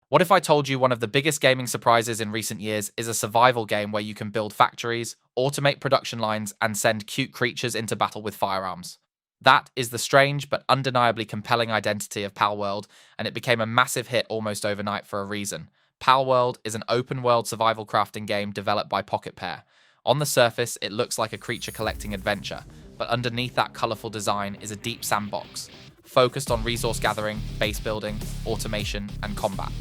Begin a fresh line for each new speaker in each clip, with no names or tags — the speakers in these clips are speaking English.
What if I told you one of the biggest gaming surprises in recent years is a survival game where you can build factories, automate production lines, and send cute creatures into battle with firearms? That is the strange but undeniably compelling identity of Palworld, and it became a massive hit almost overnight for a reason. Palworld is an open world survival crafting game developed by Pocket Pair. On the surface, it looks like a creature collecting adventure, but underneath that colourful design is a deep sandbox, focused on resource gathering, base building, automation, and combat.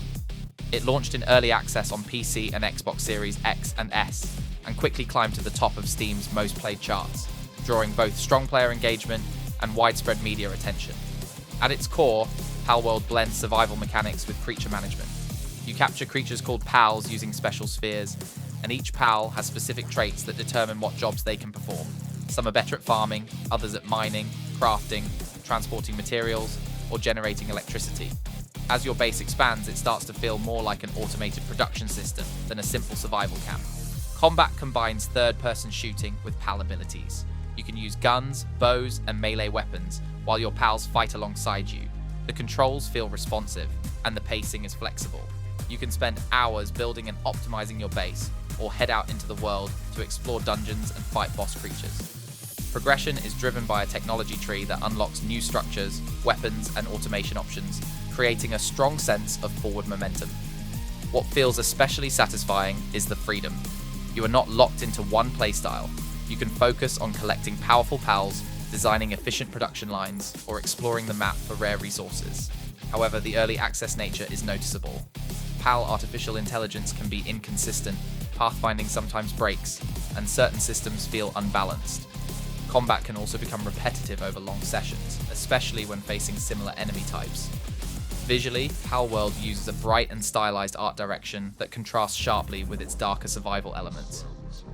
It launched in early access on PC and Xbox Series X and S, and quickly climbed to the top of Steam's most played charts, drawing both strong player engagement and widespread media attention. At its core, Palworld blends survival mechanics with creature management. You capture creatures called pals using special spheres, and each pal has specific traits that determine what jobs they can perform. Some are better at farming, others at mining, crafting, transporting materials, or generating electricity. As your base expands, it starts to feel more like an automated production system than a simple survival camp. Combat combines third-person shooting with PAL abilities. You can use guns, bows, and melee weapons, while your pals fight alongside you. The controls feel responsive, and the pacing is flexible. You can spend hours building and optimizing your base, or head out into the world to explore dungeons and fight boss creatures. Progression is driven by a technology tree that unlocks new structures, weapons, and automation options, creating a strong sense of forward momentum. What feels especially satisfying is the freedom. You are not locked into one playstyle. You can focus on collecting powerful pals, designing efficient production lines, or exploring the map for rare resources. However, the early access nature is noticeable. PAL artificial intelligence can be inconsistent, pathfinding sometimes breaks, and certain systems feel unbalanced. Combat can also become repetitive over long sessions, especially when facing similar enemy types. Visually, Palworld uses a bright and stylized art direction that contrasts sharply with its darker survival elements.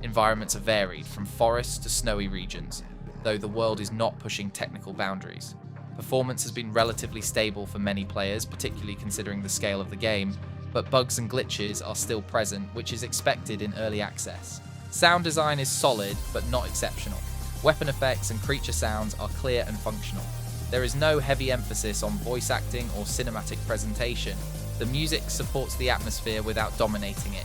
Environments are varied, from forests to snowy regions, though the world is not pushing technical boundaries. Performance has been relatively stable for many players, particularly considering the scale of the game, but bugs and glitches are still present, which is expected in early access. Sound design is solid, but not exceptional. Weapon effects and creature sounds are clear and functional. There is no heavy emphasis on voice acting or cinematic presentation. The music supports the atmosphere without dominating it.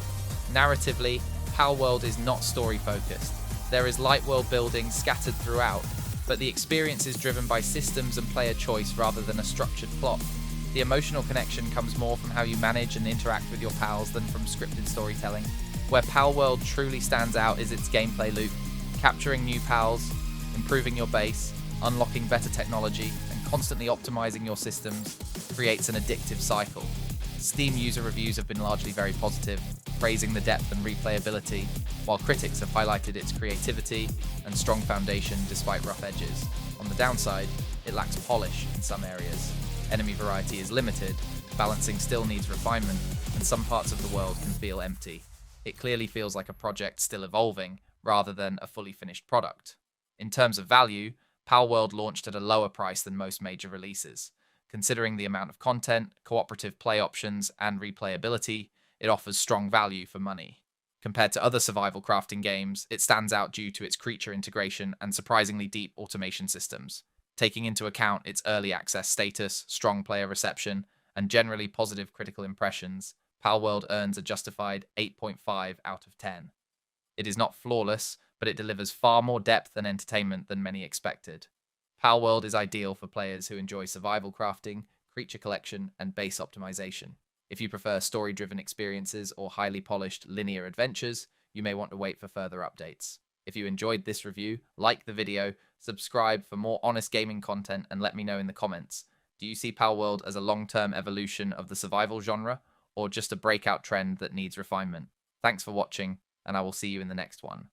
Narratively, Palworld is not story-focused. There is light world building scattered throughout, but the experience is driven by systems and player choice rather than a structured plot. The emotional connection comes more from how you manage and interact with your pals than from scripted storytelling. Where Palworld truly stands out is its gameplay loop. Capturing new pals, improving your base, unlocking better technology, and constantly optimizing your systems creates an addictive cycle. Steam user reviews have been largely very positive, praising the depth and replayability, while critics have highlighted its creativity and strong foundation despite rough edges. On the downside, it lacks polish in some areas. Enemy variety is limited, balancing still needs refinement, and some parts of the world can feel empty. It clearly feels like a project still evolving, rather than a fully finished product. In terms of value, Palworld launched at a lower price than most major releases. Considering the amount of content, cooperative play options, and replayability, it offers strong value for money. Compared to other survival crafting games, it stands out due to its creature integration and surprisingly deep automation systems. Taking into account its early access status, strong player reception, and generally positive critical impressions, Palworld earns a justified 8.5 out of 10. It is not flawless, but it delivers far more depth and entertainment than many expected. Palworld is ideal for players who enjoy survival crafting, creature collection, and base optimization. If you prefer story-driven experiences or highly polished linear adventures, you may want to wait for further updates. If you enjoyed this review, like the video, subscribe for more honest gaming content, and let me know in the comments. Do you see Palworld as a long-term evolution of the survival genre, or just a breakout trend that needs refinement? Thanks for watching, and I will see you in the next one.